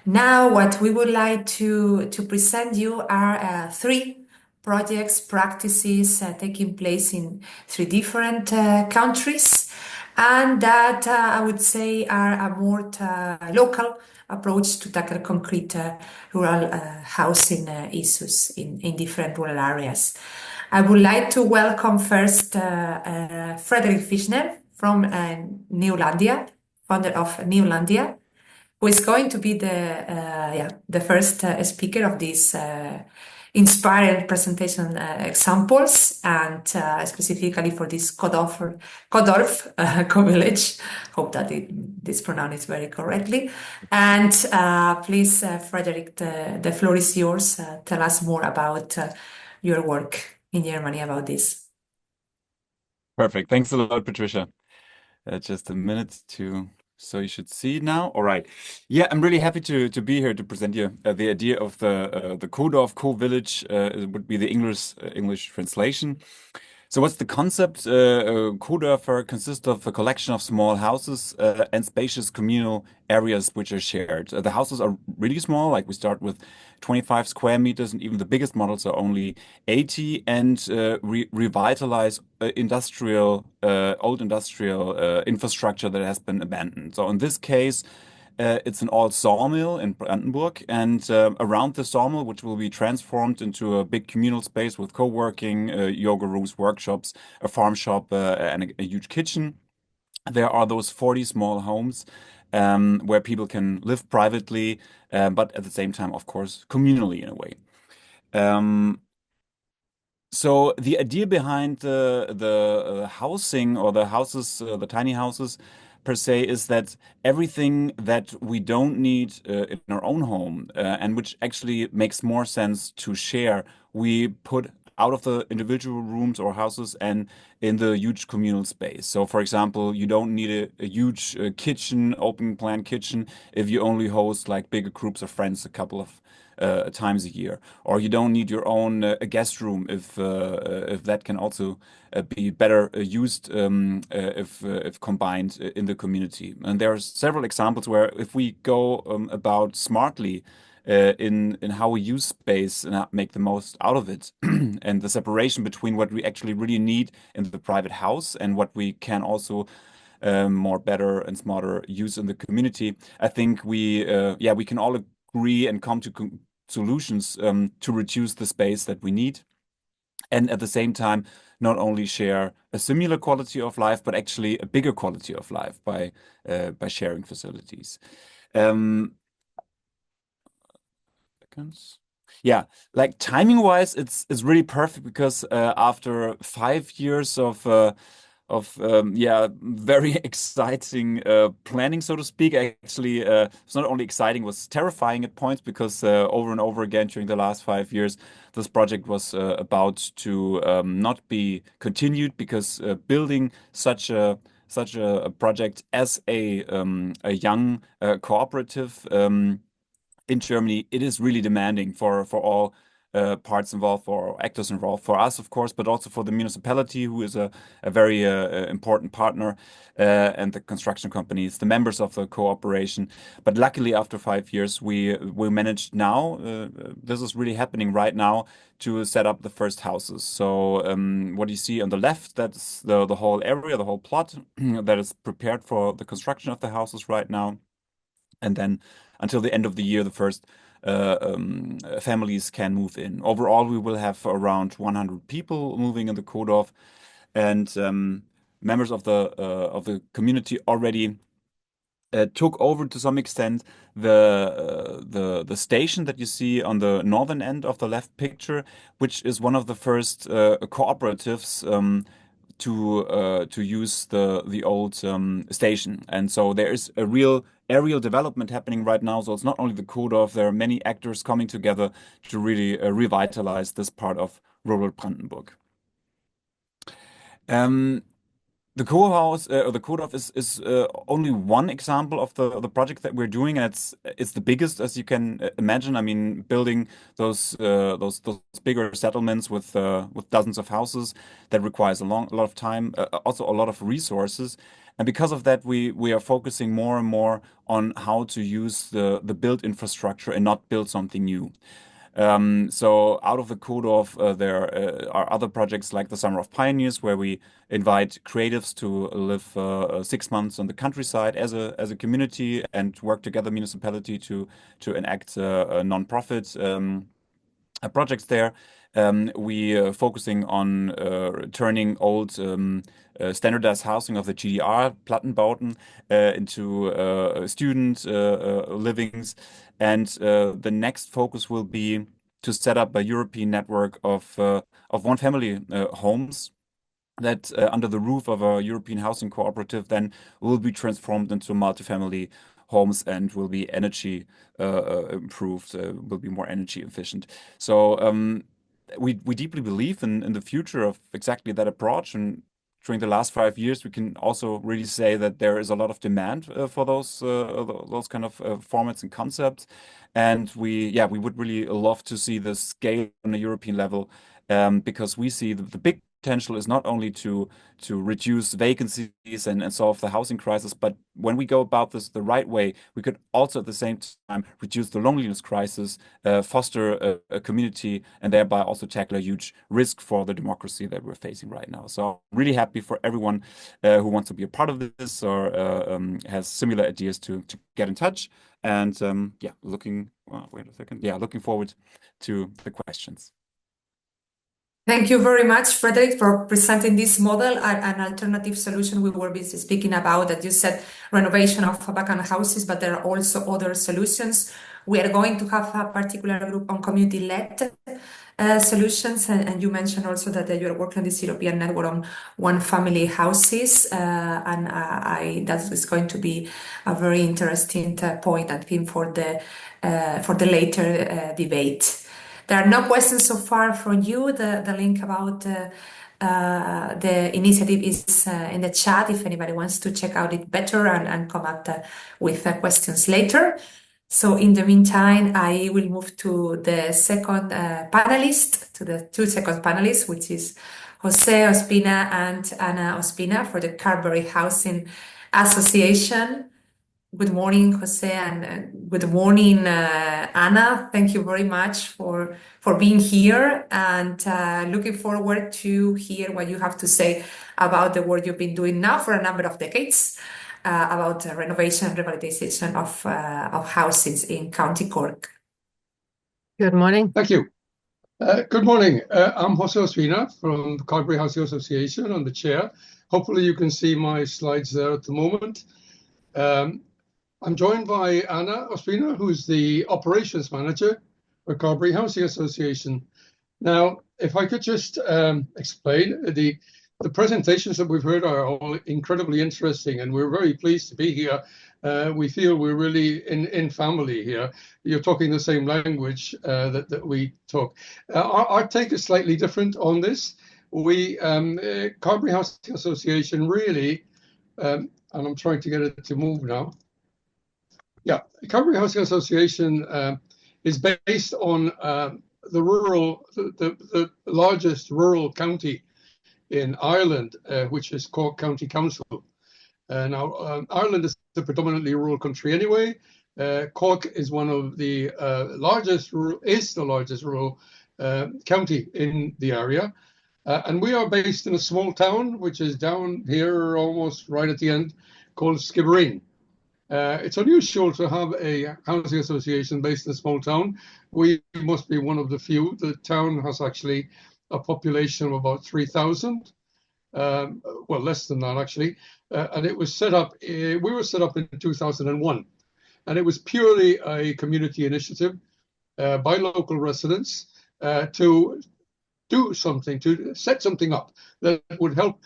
Now, what we would like to present you are three projects, practices taking place in three different countries, and that I would say are a more local approach to tackle concrete rural housing issues in different rural areas. I would like to welcome first Frederik Fischer from Neulandia, founder of Neulandia, who is going to be the first speaker of these inspiring presentation examples, and specifically for this KoDörfer co-village. Hope that this pronounced very correctly. And please, Frederick, the floor is yours. Tell us more about your work in Germany about this. Perfect. Thanks a lot, Patricia. Just a minute to, so you should see now. All right. Yeah, I'm really happy to be here to present you the idea of the KoDorf co-village. It would be the English translation. So what's the concept? KoDörfer consists of a collection of small houses and spacious communal areas which are shared. The houses are really small, like we start with 25 square meters, and even the biggest models are only 80, and revitalize old industrial infrastructure that has been abandoned. So in this case, it's an old sawmill in Brandenburg, and around the sawmill, which will be transformed into a big communal space with co-working, yoga rooms, workshops, a farm shop, and a huge kitchen. There are those 40 small homes where people can live privately, but at the same time, of course, communally in a way. So the idea behind the housing or the houses, the tiny houses per se, is that everything that we don't need in our own home and which actually makes more sense to share, we put out of the individual rooms or houses and in the huge communal space. So, for example, you don't need a huge kitchen, open plan kitchen, if you only host like bigger groups of friends a couple of times a year, or you don't need your own guest room if that can also be better used if combined in the community. And there are several examples where if we go about smartly in how we use space and make the most out of it, and the separation between what we actually really need in the private house and what we can also more better and smarter use in the community. I think we can all agree and come to solutions to reduce the space that we need, and at the same time not only share a similar quality of life but actually a bigger quality of life by sharing facilities. Seconds. Yeah, like timing wise, it's really perfect because after 5 years of very exciting planning, so to speak. Actually, it's not only exciting, it was terrifying at points because over and over again during the last 5 years, this project was about to not be continued because building such a project as a young cooperative in Germany, it is really demanding for all parts involved, for actors involved, for us, of course, but also for the municipality, who is a very important partner, and the construction companies, the members of the cooperation. But luckily, after 5 years, we managed now. This is really happening right now to set up the first houses. So what you see on the left, that's the whole area, the whole plot that is prepared for the construction of the houses right now. And then until the end of the year, the first families can move in. Overall, we will have around 100 people moving in the KoDorf, and members of the community already took over to some extent the station that you see on the northern end of the left picture, which is one of the first cooperatives to use the old station. And so there is a real aerial development happening right now. So it's not only the KoDorf, there are many actors coming together to really revitalize this part of rural Brandenburg. The co-house or the KoDorf is only one example of the project that we're doing, and it's the biggest, as you can imagine. I mean, building those bigger settlements with dozens of houses, that requires a lot of time, also a lot of resources. And because of that, we are focusing more and more on how to use the built infrastructure and not build something new. So out of the KoDörfer, there are other projects like the Summer of Pioneers, where we invite creatives to live 6 months on the countryside as a community and work together, municipality, to enact non-profit projects there. We are focusing on turning old standardized housing of the GDR, Plattenbauten, into student livings. And the next focus will be to set up a European network of one-family homes that under the roof of a European housing cooperative then will be transformed into multifamily homes and will be energy improved, will be more energy efficient. So we deeply believe in the future of exactly that approach. And during the last 5 years, we can also really say that there is a lot of demand for those kind of formats and concepts. And we would really love to see the scale on a European level, because we see the big potential is not only to reduce vacancies and solve the housing crisis, but when we go about this the right way, we could also at the same time reduce the loneliness crisis, foster a community, and thereby also tackle a huge risk for the democracy that we're facing right now. So I'm really happy for everyone who wants to be a part of this or has similar ideas to get in touch. And looking forward to the questions. Thank you very much, Frederik, for presenting this model, an alternative solution we were busy speaking about, that you said renovation of vacant houses, but there are also other solutions. We are going to have a particular group on community-led solutions, and you mentioned also that you are working on this European network on one-family houses, and that is going to be a very interesting point and theme for the later debate. There are no questions so far from you. The link about the initiative is in the chat if anybody wants to check out it better and come up with questions later. So in the meantime, I will move to the second panelist, to the two second panelists, which is José Ospina and Ana Ospina for the Carbery Housing Association. Good morning, José, and good morning, Ana. Thank you very much for being here, and looking forward to hear what you have to say about the work you've been doing now for a number of decades about renovation and revitalisation of houses in County Cork. Good morning. Thank you. Good morning. I'm José Ospina from the Carbery Housing Association. I'm the chair. Hopefully you can see my slides there at the moment. I'm joined by Ana Ospina, who's the operations manager for Carbery Housing Association. Now, if I could just explain, the presentations that we've heard are all incredibly interesting, and we're very pleased to be here. We feel we're really in family here. You're talking the same language that we talk. Our take is slightly different on this. We, Carbery Housing Association, really, and I'm trying to get it to move now. Yeah, the Carbery Housing Association is based on the largest rural county in Ireland, which is Cork County Council. Now, Ireland is a predominantly rural country anyway. Cork is one of the largest rural county in the area. And we are based in a small town, which is down here almost right at the end, called Skibbereen. It's unusual to have a housing association based in a small town. We must be one of the few. The town has actually a population of about 3,000, well, less than that actually. And it was set up, we were set up in 2001. And it was purely a community initiative by local residents to do something, to set something up that would help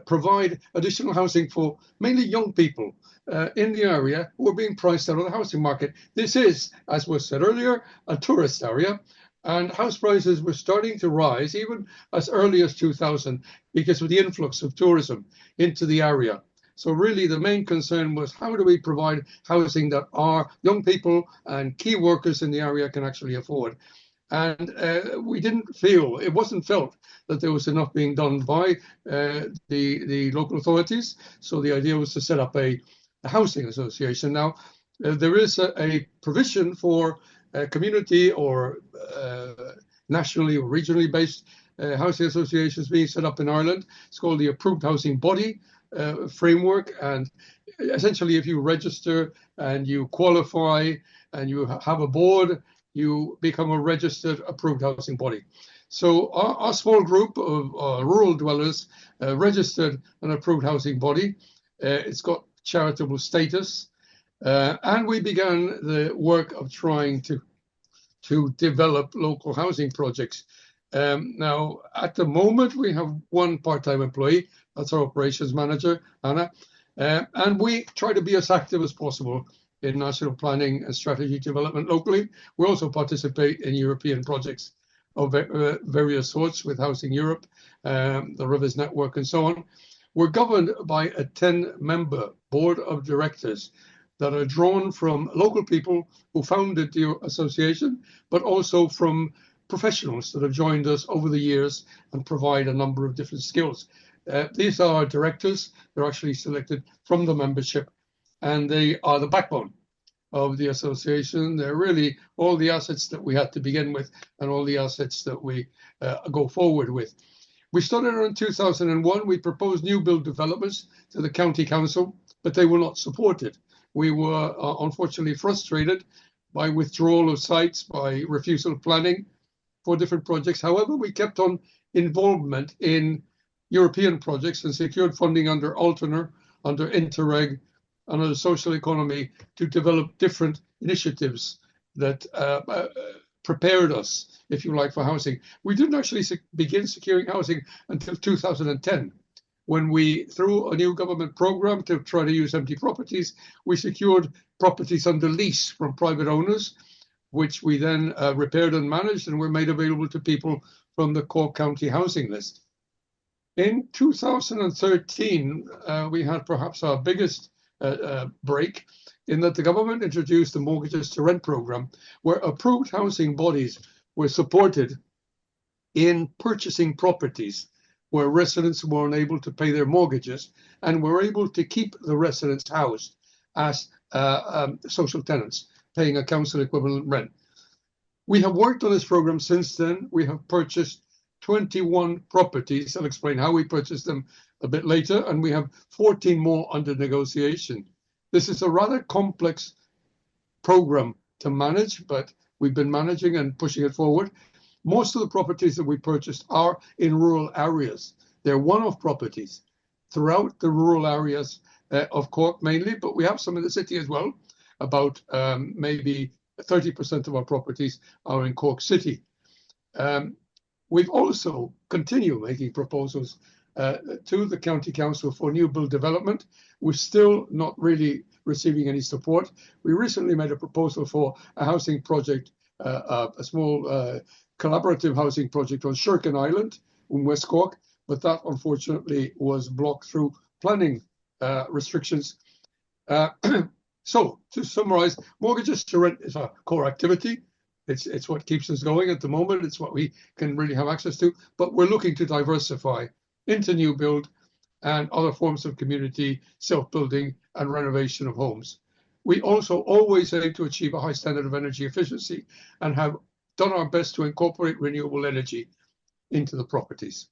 provide additional housing for mainly young people in the area who are being priced out of the housing market. This is, as was said earlier, a tourist area, and house prices were starting to rise even as early as 2000 because of the influx of tourism into the area. So really the main concern was, how do we provide housing that our young people and key workers in the area can actually afford? And we didn't feel, it wasn't felt that there was enough being done by the local authorities. So the idea was to set up a housing association. Now, there is a provision for community or nationally or regionally based housing associations being set up in Ireland. It's called the Approved Housing Body framework. And essentially, if you register and you qualify and you have a board, you become a registered approved housing body. So our small group of rural dwellers registered an approved housing body. It's got charitable status. And we began the work of trying to develop local housing projects. Now, at the moment, we have one part-time employee. That's our operations manager, Anna. And we try to be as active as possible in national planning and strategy development locally. We also participate in European projects of various sorts with Housing Europe, the Rivers Network, and so on. We're governed by a 10-member board of directors that are drawn from local people who founded the association, but also from professionals that have joined us over the years and provide a number of different skills. These are our directors. They're actually selected from the membership, and they are the backbone of the association. They're really all the assets that we had to begin with and all the assets that we go forward with. We started around 2001. We proposed new build developments to the county council, but they were not supported. We were unfortunately frustrated by withdrawal of sites, by refusal of planning for different projects. However, we kept on involvement in European projects and secured funding under Alterner, under Interreg, under the social economy to develop different initiatives that prepared us, if you like, for housing. We didn't actually begin securing housing until 2010, when we, through a new government program to try to use empty properties, we secured properties under lease from private owners, which we then repaired and managed and were made available to people from the Cork County housing list. In 2013, we had perhaps our biggest break in that the government introduced the mortgages to rent program, where approved housing bodies were supported in purchasing properties where residents were unable to pay their mortgages and were able to keep the residents housed as social tenants, paying a council equivalent rent. We have worked on this program since then. We have purchased 21 properties. I'll explain how we purchased them a bit later, and we have 14 more under negotiation. This is a rather complex program to manage, but we've been managing and pushing it forward. Most of the properties that we purchased are in rural areas. They're one-off properties throughout the rural areas of Cork mainly, but we have some in the city as well. About maybe 30% of our properties are in Cork City. We've also continued making proposals to the County Council for new build development. We're still not really receiving any support. We recently made a proposal for a housing project, a small collaborative housing project on Shirkin Island in West Cork, but that unfortunately was blocked through planning restrictions. So to summarize, mortgages to rent is our core activity. It's what keeps us going at the moment. It's what we can really have access to, but we're looking to diversify into new build and other forms of community self-building and renovation of homes. We also always aim to achieve a high standard of energy efficiency and have done our best to incorporate renewable energy into the properties.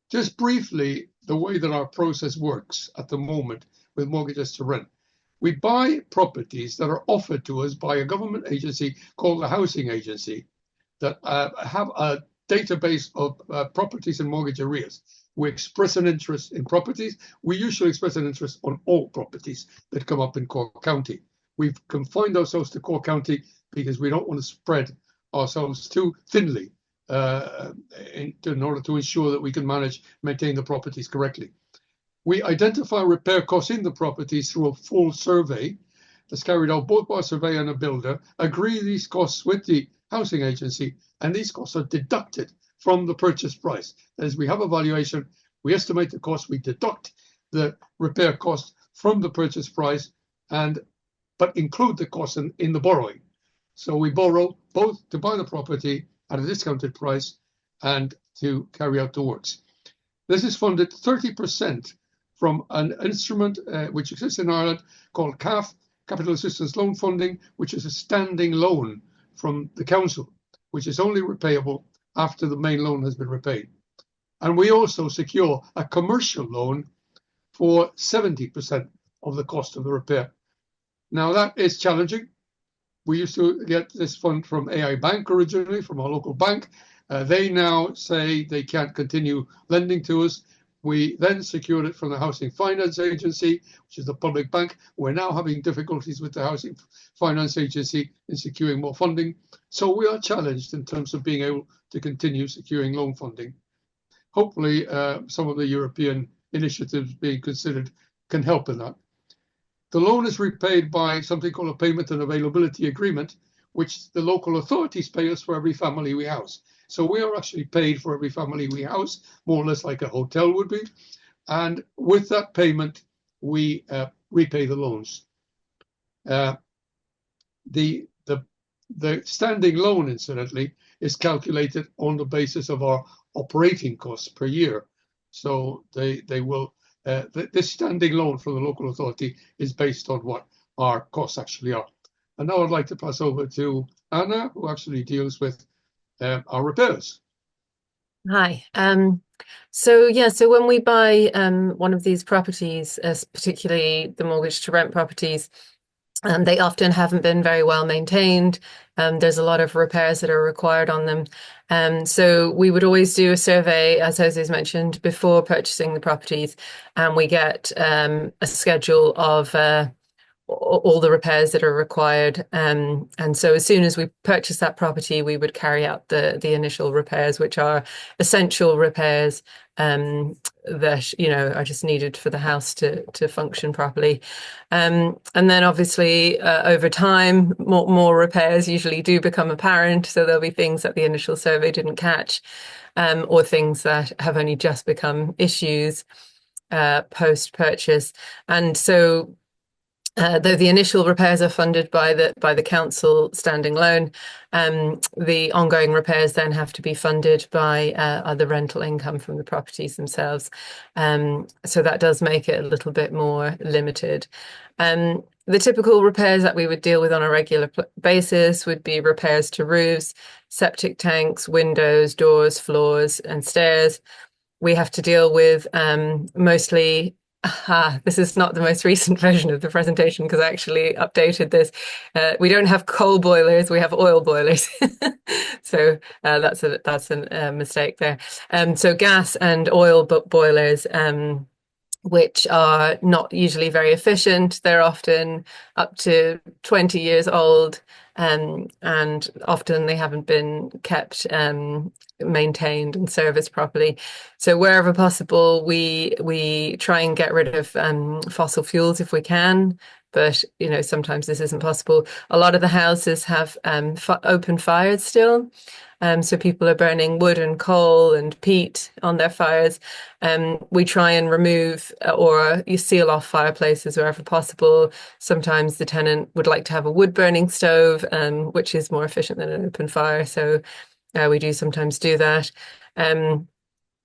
Just briefly, the way that our process works at the moment with mortgages to rent. We buy properties that are offered to us by a government agency called the Housing Agency that have a database of properties and mortgage arrears. We express an interest in properties. We usually express an interest on all properties that come up in Cork County. We've confined ourselves to Cork County because we don't want to spread ourselves too thinly in order to ensure that we can maintain the properties correctly. We identify repair costs in the properties through a full survey that's carried out both by a surveyor and a builder, agree these costs with the housing agency, and these costs are deducted from the purchase price. That is, we have a valuation, we estimate the cost, we deduct the repair cost from the purchase price, but include the cost in the borrowing. So we borrow both to buy the property at a discounted price and to carry out the works. This is funded 30% from an instrument which exists in Ireland called CAF, Capital Assistance Loan Funding, which is a standing loan from the council, which is only repayable after the main loan has been repaid. And we also secure a commercial loan for 70% of the cost of the repair. Now that is challenging. We used to get this fund from AI Bank originally, from our local bank. They now say they can't continue lending to us. We then secured it from the Housing Finance Agency, which is the public bank. We're now having difficulties with the Housing Finance Agency in securing more funding. So we are challenged in terms of being able to continue securing loan funding. Hopefully, some of the European initiatives being considered can help in that. The loan is repaid by something called a payment and availability agreement, which the local authorities pay us for every family we house. So we are actually paid for every family we house, more or less like a hotel would be. And with that payment, we repay the loans. The standing loan, incidentally, is calculated on the basis of our operating costs per year. So they will. This standing loan from the local authority is based on what our costs actually are. And now I'd like to pass over to Anna, who actually deals with our repairs. Hi. So when we buy one of these properties, particularly the mortgage to rent properties, they often haven't been very well maintained. There's a lot of repairs that are required on them. So we would always do a survey, as José's mentioned, before purchasing the properties, and we get a schedule of all the repairs that are required. And so as soon as we purchase that property, we would carry out the initial repairs, which are essential repairs that, you know, are just needed for the house to function properly. And then obviously over time, more repairs usually do become apparent. So there'll be things that the initial survey didn't catch, or things that have only just become issues post-purchase. And so though the initial repairs are funded by the council standing loan, the ongoing repairs then have to be funded by other rental income from the properties themselves. So that does make it a little bit more limited. The typical repairs that we would deal with on a regular basis would be repairs to roofs, septic tanks, windows, doors, floors, and stairs. We have to deal with mostly. This is not the most recent version of the presentation because I actually updated this. We don't have coal boilers, we have oil boilers. So that's a mistake there. So gas and oil boilers, which are not usually very efficient. They're often up to 20 years old, and often they haven't been kept maintained and serviced properly. So wherever possible, we try and get rid of fossil fuels if we can, but you know, sometimes this isn't possible. A lot of the houses have open fires still. So people are burning wood and coal and peat on their fires. We try and remove or you seal off fireplaces wherever possible. Sometimes the tenant would like to have a wood burning stove, which is more efficient than an open fire. So we do sometimes do that.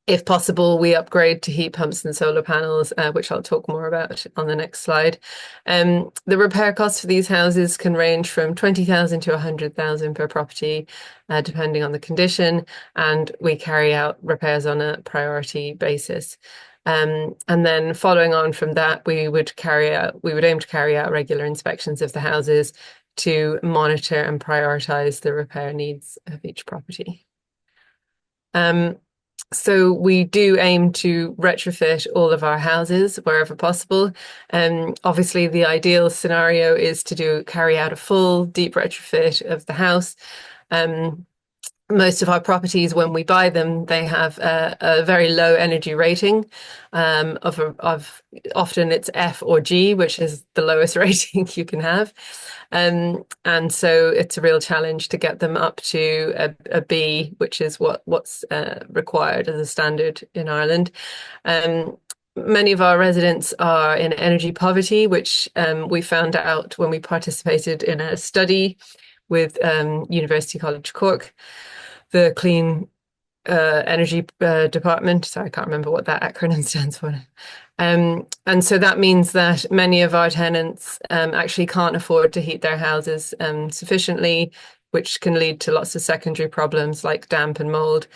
If possible, we upgrade to heat pumps and solar panels, which I'll talk more about on the next slide. The repair costs for these houses can range from 20,000 to 100,000 per property, depending on the condition, and we carry out repairs on a priority basis. And then following on from that, we would aim to carry out regular inspections of the houses to monitor and prioritize the repair needs of each property. So we do aim to retrofit all of our houses wherever possible. Obviously, the ideal scenario is to carry out a full deep retrofit of the house. Most of our properties, when we buy them, they have a very low energy rating of often it's F or G, which is the lowest rating you can have. And so it's a real challenge to get them up to a B, which is what's required as a standard in Ireland. Many of our residents are in energy poverty, which we found out when we participated in a study with University College Cork, the Clean Energy Department. Sorry, I can't remember what that acronym stands for. And so that means that many of our tenants actually can't afford to heat their houses sufficiently, which can lead to lots of secondary problems like damp and mold.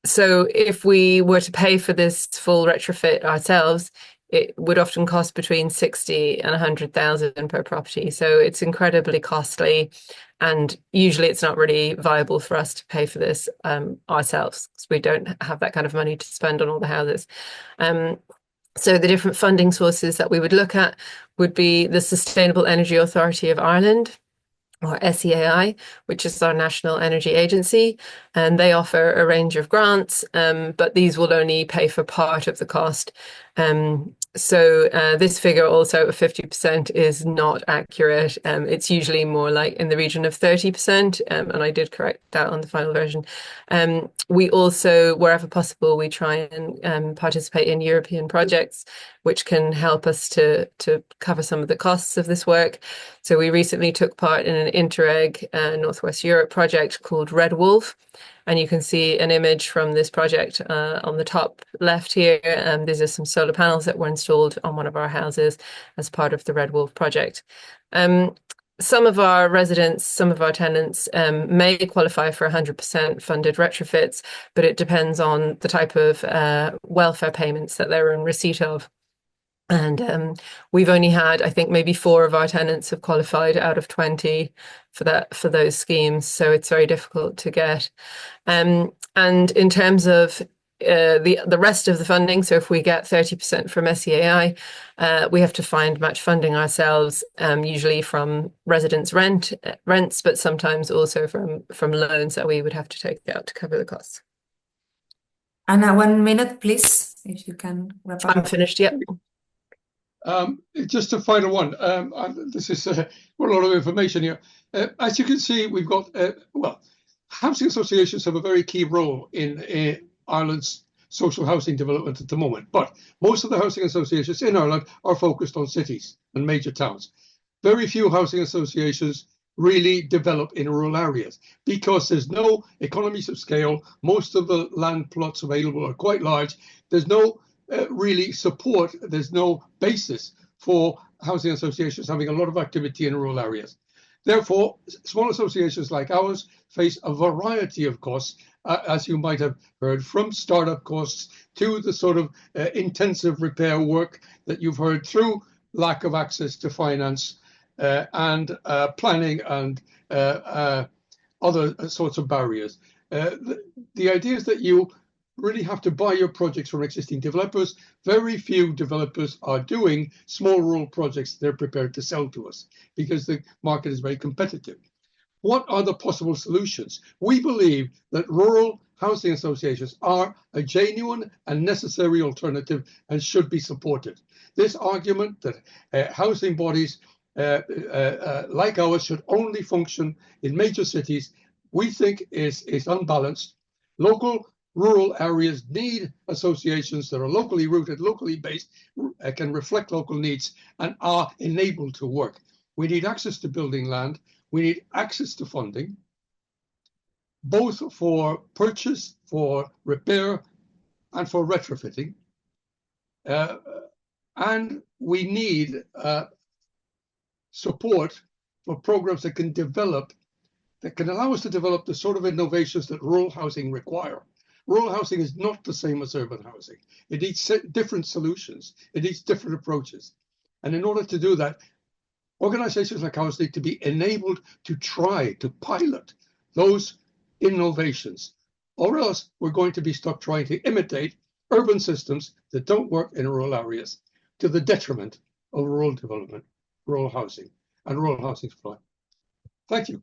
So if we were to pay for this full retrofit ourselves, it would often cost between 60 and 100,000 per property. So it's incredibly costly. And usually it's not really viable for us to pay for this ourselves, because we don't have that kind of money to spend on all the houses. So the different funding sources that we would look at would be the Sustainable Energy Authority of Ireland, or SEAI, which is our national energy agency, and they offer a range of grants, but these will only pay for part of the cost. So this figure also of 50% is not accurate. It's usually more like in the region of 30%, and I did correct that on the final version. We also, wherever possible, we try and participate in European projects, which can help us to cover some of the costs of this work. So we recently took part in an Interreg Northwest Europe project called Red Wolf. And you can see an image from this project on the top left here. These are some solar panels that were installed on one of our houses as part of the Red Wolf project. Some of our residents, some of our tenants may qualify for 100% funded retrofits, but it depends on the type of welfare payments that they're in receipt of. And we've only had, I think, maybe 4 of our tenants have qualified out of 20 for those schemes. So it's very difficult to get. And in terms of the rest of the funding, so if we get 30% from SEAI, we have to find match funding ourselves, usually from residents' rents, but sometimes also from loans that we would have to take out to cover the costs. Anna, 1 minute, please, if you can wrap up. I'm finished, yep. Just a final one. This is a lot of information here. As you can see, we've got, housing associations have a very key role in Ireland's social housing development at the moment. But most of the housing associations in Ireland are focused on cities and major towns. Very few housing associations really develop in rural areas because there's no economies of scale. Most of the land plots available are quite large. There's no really support, there's no basis for housing associations having a lot of activity in rural areas. Therefore, small associations like ours face a variety of costs, as you might have heard, from startup costs to the sort of intensive repair work that you've heard, through lack of access to finance and planning and other sorts of barriers. The idea is that you really have to buy your projects from existing developers. Very few developers are doing small rural projects they're prepared to sell to us because the market is very competitive. What are the possible solutions? We believe that rural housing associations are a genuine and necessary alternative and should be supported. This argument that housing bodies like ours should only function in major cities, we think is unbalanced. Local rural areas need associations that are locally rooted, locally based, can reflect local needs and are enabled to work. We need access to building land. We need access to funding, both for purchase, for repair, and for retrofitting. And we need support for programs that can allow us to develop the sort of innovations that rural housing require. Rural housing is not the same as urban housing. It needs different solutions. It needs different approaches. And in order to do that, organizations like ours need to be enabled to try to pilot those innovations, or else we're going to be stuck trying to imitate urban systems that don't work in rural areas, to the detriment of rural development, rural housing, and rural housing supply. Thank you.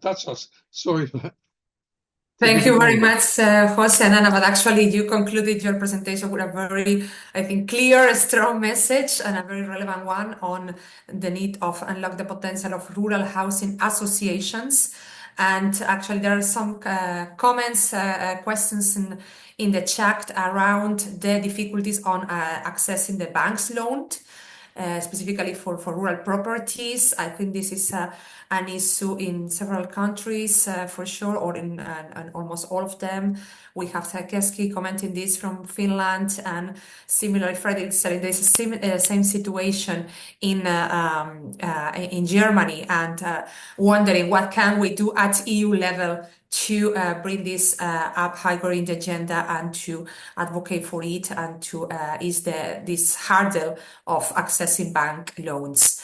That's us. Sorry. Thank you very much, José and Anna, but actually you concluded your presentation with a very, I think, clear, strong message and a very relevant one on the need of unlock the potential of rural housing associations. And actually there are some comments, questions in the chat around the difficulties on accessing the bank's loan. specifically for rural properties. I think this is an issue in several countries for sure, or in almost all of them. We have Keski commenting this from Finland, and similarly, Frederik said there's a same situation in Germany, and wondering what can we do at EU level to bring this up higher in the agenda and to advocate for it and to ease this hurdle of accessing bank loans.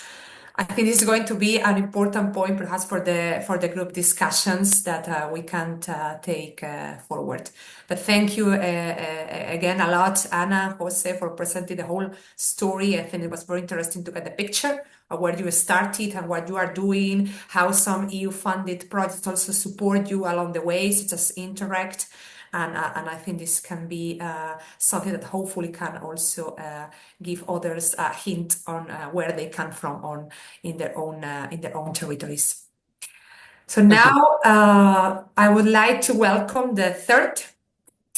I think this is going to be an important point, perhaps for the group discussions that we can take forward. But thank you again a lot, Anna, Jose, for presenting the whole story. I think it was very interesting to get the picture of where you started and what you are doing, how some EU-funded projects also support you along the way, such as Interact. And I think this can be something that hopefully can also give others a hint on where they come from in their own territories. So now I would like to welcome the third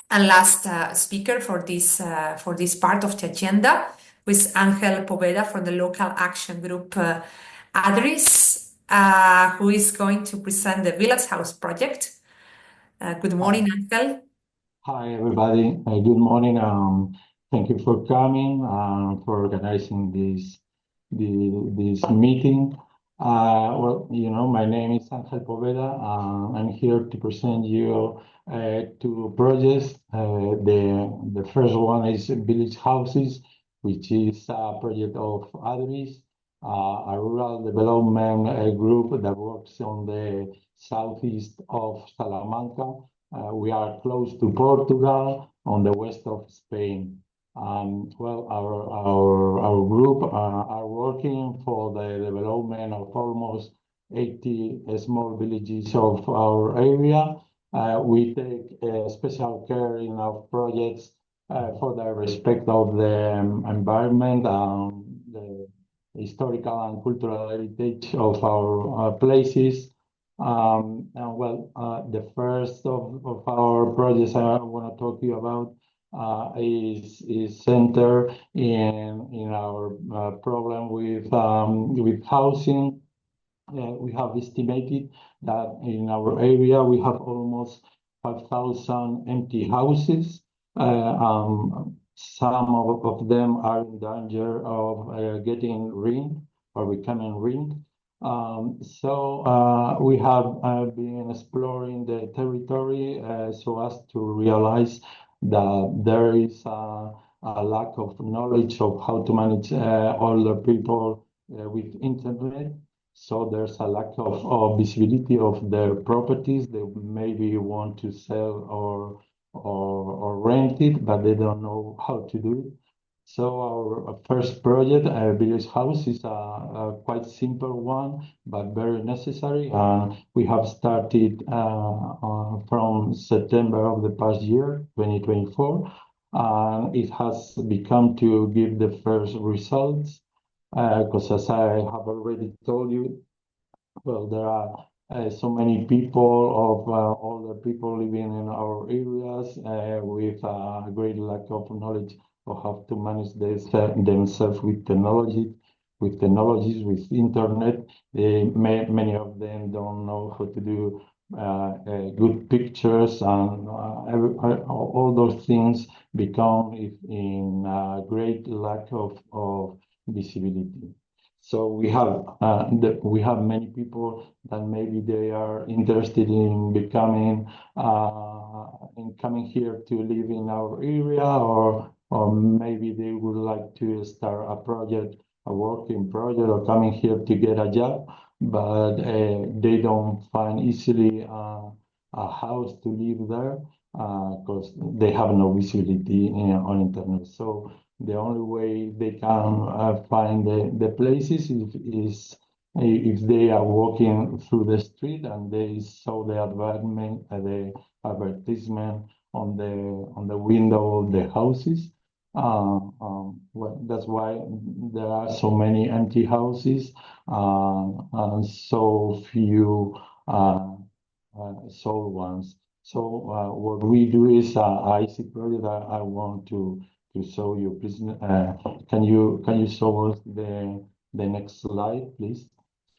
and last speaker for this part of the agenda, who is Ángel Poveda from the local action group ADRISS, who is going to present the Villagehouse project. Good morning, Ángel. Hi, everybody. Good morning. Thank you for coming, for organizing this meeting. Well, my name is Ángel Poveda. I'm here to present you two projects. The first one is Villagehouse, which is a project of ADRISS, a rural development group that works on the southeast of Salamanca. We are close to Portugal, on the west of Spain. Well, our group are working for the development of almost 80 small villages of our area. We take special care in our projects for the respect of the environment, the historical and cultural heritage of our places. The first of our projects I want to talk to you about is centered in our problem with housing. We have estimated that in our area we have almost 5,000 empty houses. Some of them are in danger of getting ruined or becoming ruined. We have been exploring the territory so as to realize that there is a lack of knowledge of how to manage older people with internet. So there's a lack of visibility of their properties. They maybe want to sell or rent it, but they don't know how to do it. So our first project, Villagehouse, is a quite simple one, but very necessary. We have started from September of the past year, 2024. It has begun to give the first results, because as I have already told you, well, there are so many people older people living in our areas with a great lack of knowledge of how to manage themselves with technologies, with internet. Many of them don't know how to do good pictures, and all those things become in a great lack of visibility. So we have many people that maybe they are interested in coming here to live in our area, or maybe they would like to start a working project, or coming here to get a job, but they don't find easily a house to live there because they have no visibility on internet. So the only way they can find the places is if they are walking through the street and they saw the advertisement on the window of the houses. Well, that's why there are so many empty houses and so few sold ones. So what we do is an IC project that I want to show you. Please, can you show us the next slide, please?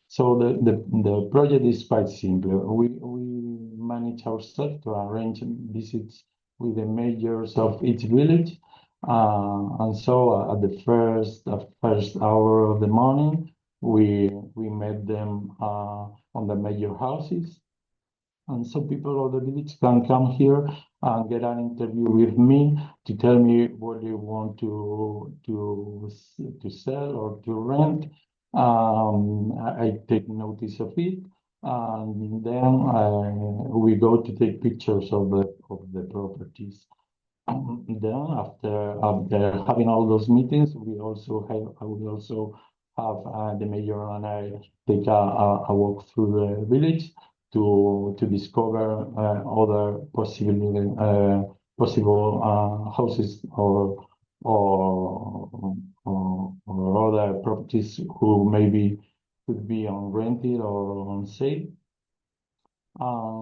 So the project is quite simple. We manage ourselves to arrange visits with the mayors of each village, and so at the first hour of the morning, we met them on the major houses, and so people of the village can come here and get an interview with me to tell me what they want to sell or to rent. I take notice of it, and then we go to take pictures of the properties. Then after having all those meetings, we also have the mayor and I take a walk through the village to discover other possible houses or other properties who maybe could be on rented or on sale.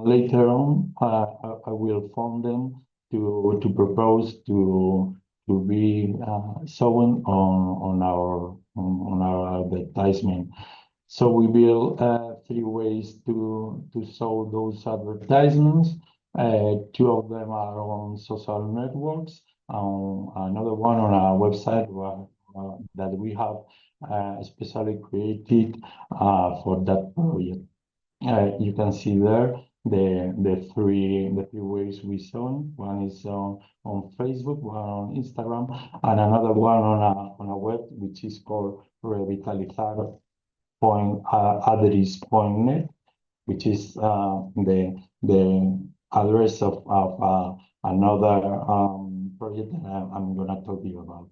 Later on, I will phone them to propose to be shown on our advertisement. So we build 3 ways to show those advertisements. 2 of them are on social networks. Another one on our website that we have especially created for that project. You can see there the three ways we show. One is on Facebook, one on Instagram, and another one on a web which is called revitalisation.adriss.net, which is the address of another project that I'm gonna talk to you about.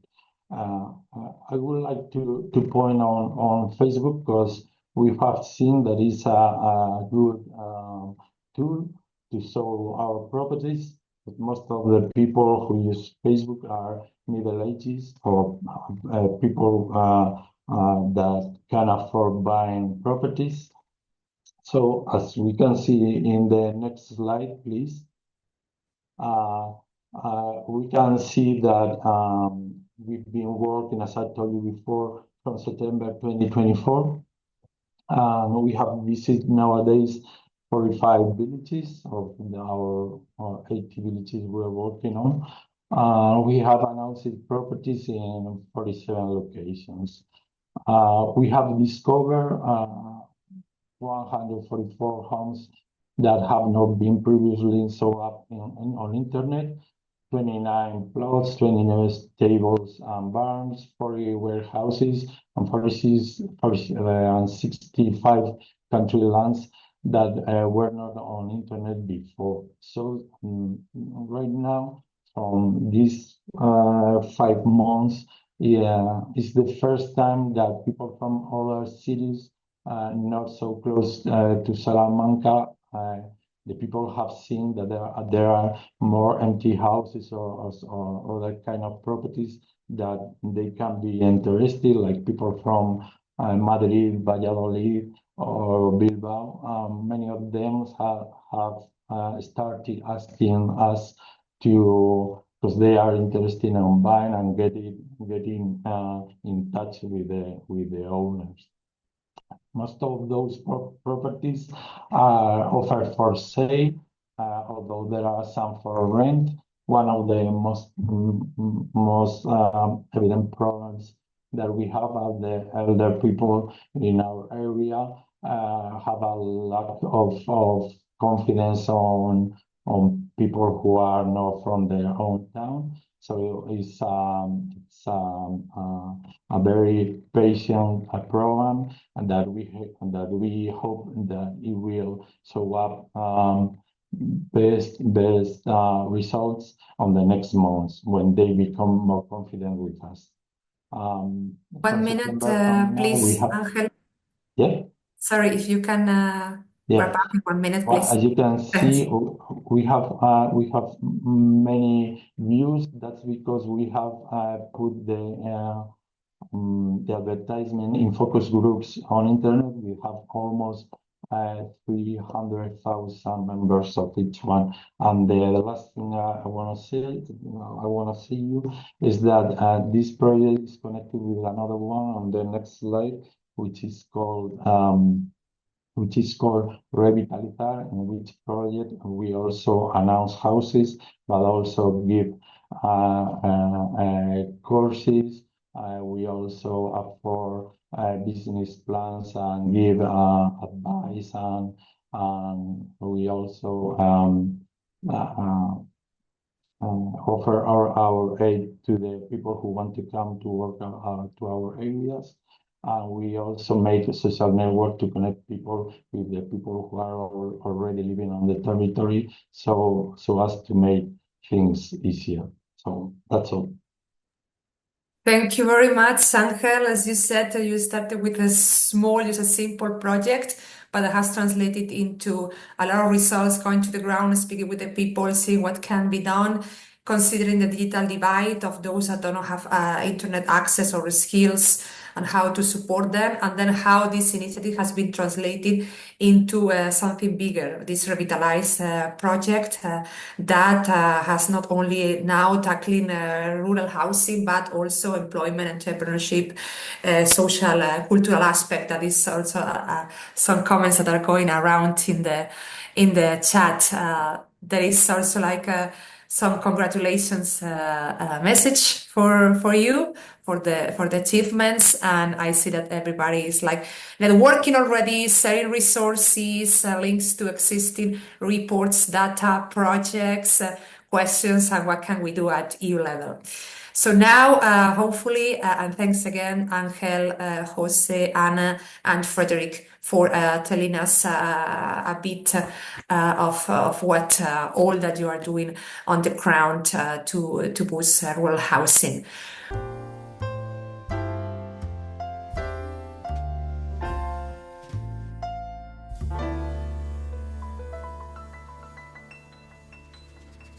I would like to point on Facebook because we have seen that it's a good tool to show our properties. But most of the people who use Facebook are middle ages or people that can afford buying properties. So as we can see in the next slide, please, we can see that we've been working, as I told you before, from September 2024. We have visited nowadays 45 villages of our 80 villages we're working on. We have announced properties in 47 locations. We have discovered 144 homes that have not been previously sold up on internet, 29 plots, 29 stables and barns, 40 warehouses, and 65 country lands that were not on internet before. So right now, from these 5 months, it's the first time that people from other cities not so close to Salamanca, the people have seen that there are more empty houses or other kind of properties that they can be interested, like people from Madrid, Valladolid, or Bilbao. Many of them have started asking us because they are interested in buying and getting in touch with the owners. Most of those properties are offered for sale, although there are some for rent. One of the most evident problems that we have are the elder people in our area have a lack of confidence on people who are not from their own town. So it's a very patient program, and that we hope that it will show up best results on the next months when they become more confident with us. 1 minute, please, Ángel. Yeah. Sorry, if you can wrap up in 1 minute, please. Well, as you can see, we have many views. That's because we have put the advertisement in focus groups on internet. We have almost 300,000 members of each one. And the last thing I want to say, I want to say you is that this project is connected with another one on the next slide, which is called Revitalisation, in which project we also announce houses, but also give courses. We also offer business plans and give advice, and we also offer our aid to the people who want to come to work to our areas. And we also make a social network to connect people with the people who are already living on the territory, so as to make things easier. So that's all. Thank you very much, Ángel. As you said, you started with a simple project, but it has translated into a lot of results, going to the ground, speaking with the people, seeing what can be done, considering the digital divide of those that don't have internet access or skills, and how to support them, and then how this initiative has been translated into something bigger, this Revitalize project that has not only now tackling rural housing, but also employment, entrepreneurship, social, cultural aspect. That is also some comments that are going around in the chat. There is also like some congratulations message for you for the achievements, and I see that everybody is like networking already, sharing resources, links to existing reports, data, projects, questions, and what can we do at EU level. So now, hopefully, and thanks again, Ángel, José, Anna, and Frederik for telling us a bit of what all that you are doing on the ground to boost rural housing.